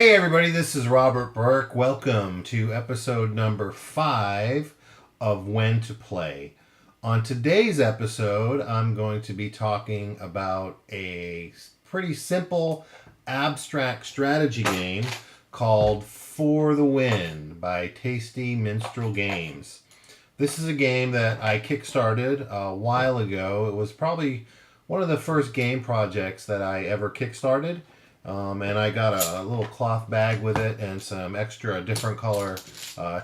Hey everybody, this is Robert Burke. Welcome to episode number 5 of When to Play. On today's episode, I'm going to be talking about a pretty simple abstract strategy game called For the Win by Tasty Minstrel Games. This is a game that I kickstarted a while ago. It was probably one of the first game projects that I ever kickstarted. And I got a little cloth bag with it and some extra different color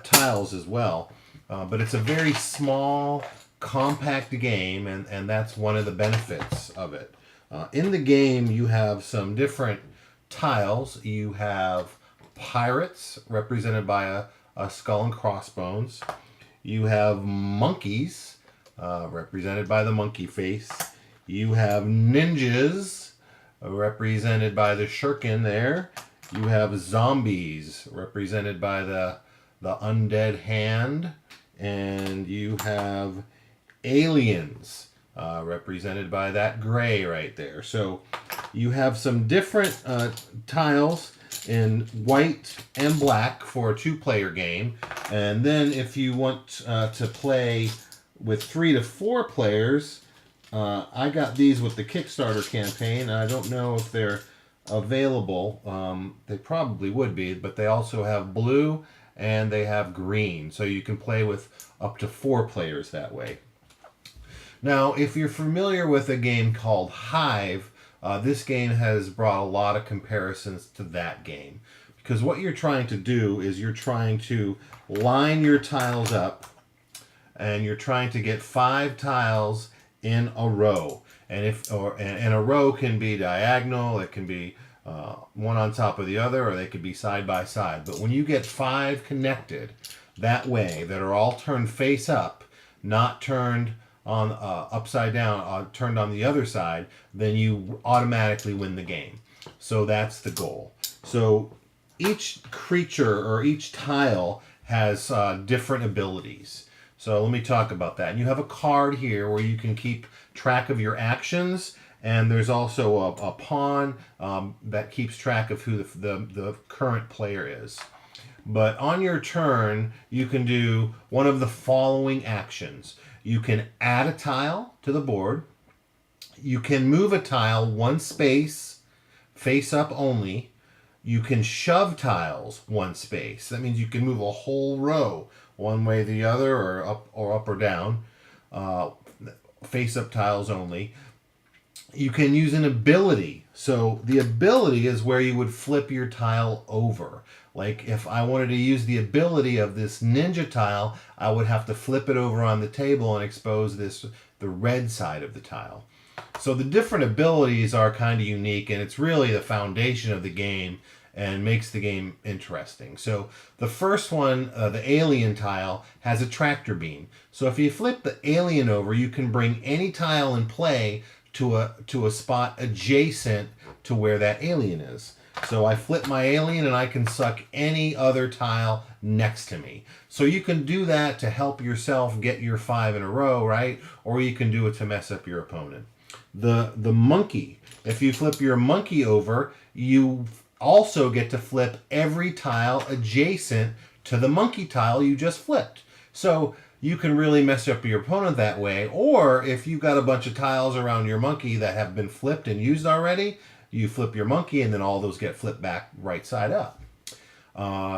tiles as well. But it's a very small, compact game, and that's one of the benefits of it. In the game, you have some different tiles. You have pirates, represented by a skull and crossbones. You have monkeys, represented by the monkey face. You have ninjas, represented by the shuriken there. You have zombies, represented by the undead hand. And you have aliens, represented by that gray right there. So you have some different tiles in white and black for a 2-player game. And then if you want to play with 3 to 4 players, I got these with the Kickstarter campaign. I don't know if they're available. They probably would be, but they also have blue and they have green. So you can play with up to 4 players that way. Now, if you're familiar with a game called Hive, this game has brought a lot of comparisons to that game. Because what you're trying to do is you're trying to line your tiles up, and you're trying to get 5 tiles in a row. And a row can be diagonal, it can be one on top of the other, or they could be side by side. But when you get 5 connected that way, that are all turned face up, not turned on upside down, turned on the other side, then you automatically win the game. So that's the goal. So each creature or each tile has different abilities. So let me talk about that. And you have a card here where you can keep track of your actions, and there's also a pawn that keeps track of who the current player is. But on your turn, you can do one of the following actions. You can add a tile to the board. You can move a tile 1 space, face up only. You can shove tiles 1 space. That means you can move a whole row one way or the other, or up or down. Face up tiles only. You can use an ability. So the ability is where you would flip your tile over. Like if I wanted to use the ability of this ninja tile, I would have to flip it over on the table and expose the red side of the tile. So the different abilities are kind of unique, and it's really the foundation of the game and makes the game interesting. So the first one, the alien tile, has a tractor beam. So if you flip the alien over, you can bring any tile in play to a spot adjacent to where that alien is. So I flip my alien and I can suck any other tile next to me. So you can do that to help yourself get your 5 in a row, right? Or you can do it to mess up your opponent. The monkey, if you flip your monkey over, you also get to flip every tile adjacent to the monkey tile you just flipped. So you can really mess up your opponent that way. Or if you've got a bunch of tiles around your monkey that have been flipped and used already, you flip your monkey and then all those get flipped back right side up.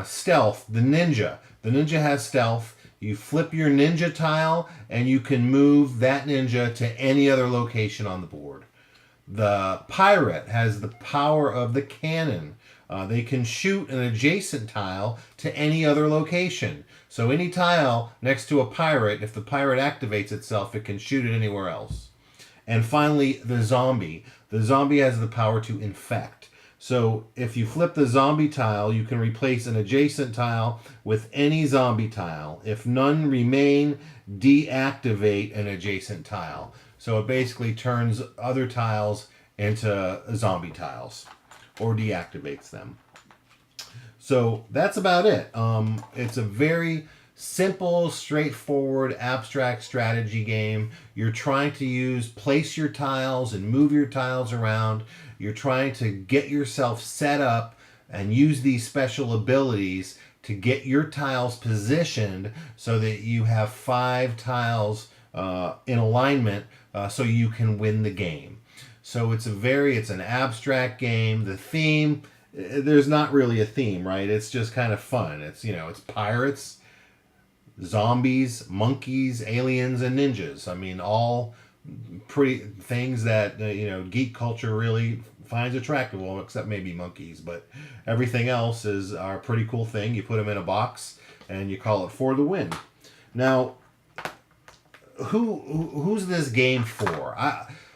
Stealth, the ninja. The ninja has stealth. You flip your ninja tile and you can move that ninja to any other location on the board. The pirate has the power of the cannon. They can shoot an adjacent tile to any other location. So any tile next to a pirate, if the pirate activates itself, it can shoot it anywhere else. And finally, the zombie. The zombie has the power to infect. So if you flip the zombie tile, you can replace an adjacent tile with any zombie tile. If none remain, deactivate an adjacent tile. So it basically turns other tiles into zombie tiles or deactivates them. So that's about it. It's a very simple, straightforward, abstract strategy game. You're trying to place your tiles and move your tiles around. You're trying to get yourself set up and use these special abilities to get your tiles positioned so that you have 5 tiles in alignment so you can win the game. So it's an abstract game. The theme, there's not really a theme, right? It's just kind of fun. It's pirates, zombies, monkeys, aliens, and ninjas. I mean, all pretty things that geek culture really finds attractive. Well, except maybe monkeys, but everything else is a pretty cool thing. You put them in a box and you call it For the Win. Now, who's this game for?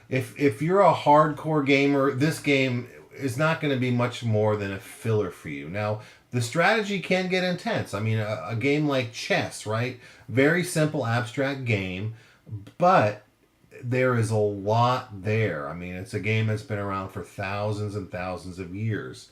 If you're a hardcore gamer, this game is not going to be much more than a filler for you. Now, the strategy can get intense. I mean, a game like chess, right? Very simple, abstract game, but there is a lot there. I mean, it's a game that's been around for thousands and thousands of years.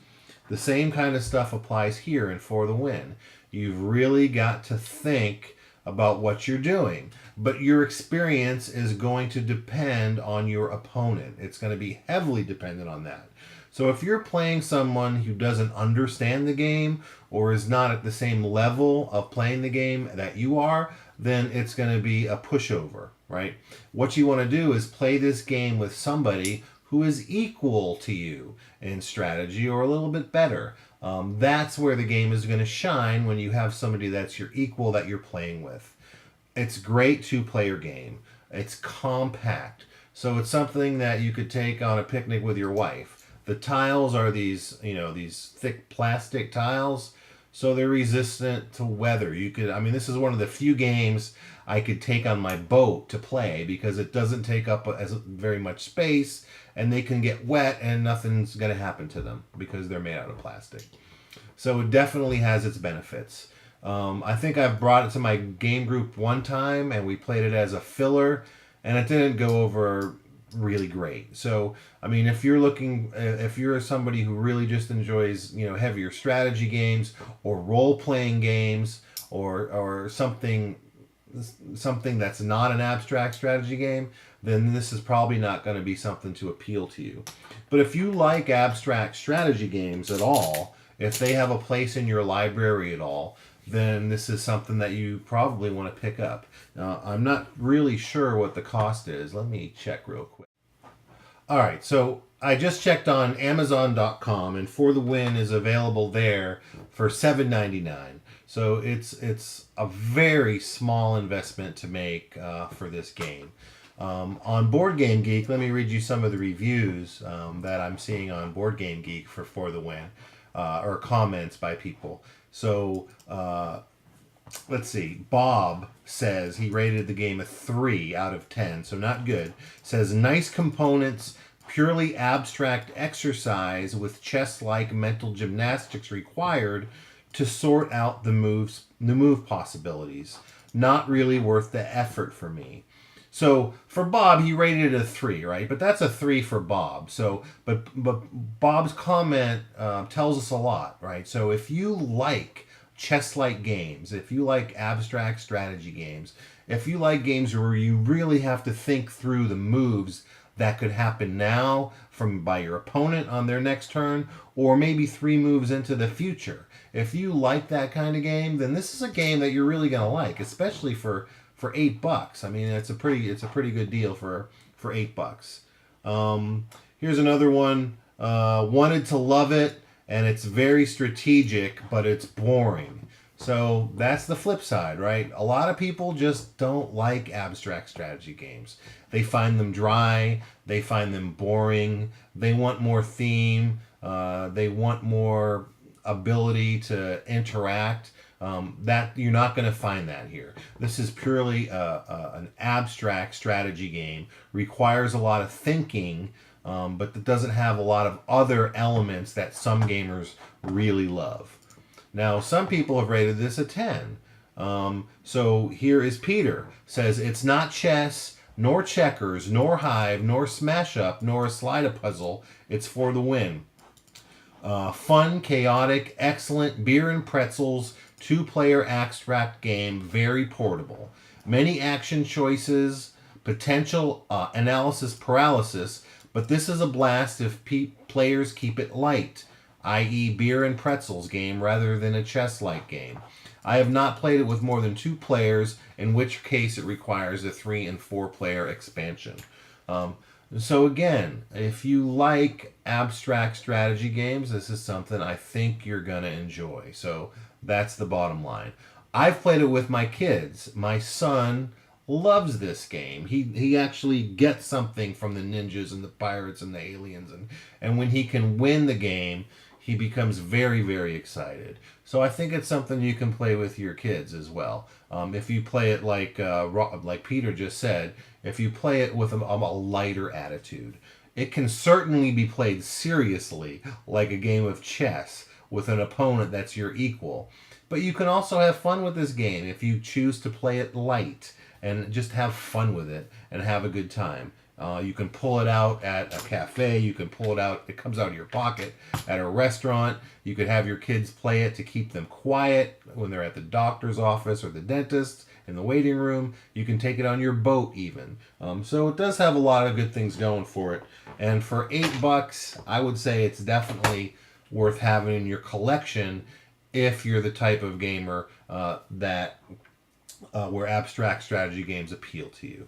The same kind of stuff applies here in For the Win. You've really got to think about what you're doing, but your experience is going to depend on your opponent. It's going to be heavily dependent on that. So if you're playing someone who doesn't understand the game or is not at the same level of playing the game that you are, then it's going to be a pushover, right? What you want to do is play this game with somebody who is equal to you in strategy or a little bit better. That's where the game is going to shine, when you have somebody that's your equal that you're playing with. It's a great 2-player game. It's compact. So it's something that you could take on a picnic with your wife. The tiles are these thick plastic tiles, so they're resistant to weather. This is one of the few games I could take on my boat to play because it doesn't take up as very much space, and they can get wet and nothing's going to happen to them because they're made out of plastic. So it definitely has its benefits. I think I've brought it to my game group one time and we played it as a filler, and it didn't go over really great. So, if you're somebody who really just enjoys, heavier strategy games or role-playing games or something that's not an abstract strategy game, then this is probably not going to be something to appeal to you. But if you like abstract strategy games at all, if they have a place in your library at all, then this is something that you probably want to pick up. Now, I'm not really sure what the cost is. Let me check real quick. All right, so I just checked on Amazon.com, and For the Win is available there for $7.99. So it's a very small investment to make for this game. On Board Game Geek, let me read you some of the reviews that I'm seeing on Board Game Geek for the Win, or comments by people. So let's see. Bob says he rated the game a 3 out of 10, so not good. Says nice components, purely abstract exercise with chess-like mental gymnastics required to sort out the move possibilities. Not really worth the effort for me. So for Bob, he rated it a 3, right? But that's a 3 for Bob. So, but Bob's comment tells us a lot, right? So if you like chess-like games, if you like abstract strategy games, if you like games where you really have to think through the moves that could happen now by your opponent on their next turn, or maybe 3 moves into the future. If you like that kind of game, then this is a game that you're really going to like, especially for $8. It's a pretty good deal for $8. Here's another one. Wanted to love it, and it's very strategic, but it's boring. So that's the flip side, right? A lot of people just don't like abstract strategy games. They find them dry. They find them boring. They want more theme. They want more ability to interact. That you're not going to find that here. This is purely an abstract strategy game. Requires a lot of thinking, but that doesn't have a lot of other elements that some gamers really love. Now, some people have rated this a 10. So here is Peter. Says it's not chess, nor checkers, nor Hive, nor smash up, nor a slide-a-puzzle. It's For the Win. Fun, chaotic, excellent, beer and pretzels, 2-player abstract game, very portable. Many action choices, potential analysis paralysis, but this is a blast if players keep it light. i.e. beer and pretzels game rather than a chess-like game. I have not played it with more than 2 players, in which case it requires a 3 and 4 player expansion. Um, so again, if you like abstract strategy games, this is something I think you're going to enjoy. So that's the bottom line. I've played it with my kids. My son loves this game. He actually gets something from the ninjas and the pirates and the aliens, and when he can win the game, he becomes very, very excited. So I think it's something you can play with your kids as well. If you play it like Peter just said, if you play it with a lighter attitude, it can certainly be played seriously, like a game of chess with an opponent that's your equal. But you can also have fun with this game if you choose to play it light and just have fun with it and have a good time. You can pull it out at a cafe. You can pull it out. It comes out of your pocket at a restaurant. You could have your kids play it to keep them quiet when they're at the doctor's office or the dentist in the waiting room. You can take it on your boat even. So it does have a lot of good things going for it. And for $8, I would say it's definitely worth having in your collection if you're the type of gamer that where abstract strategy games appeal to you.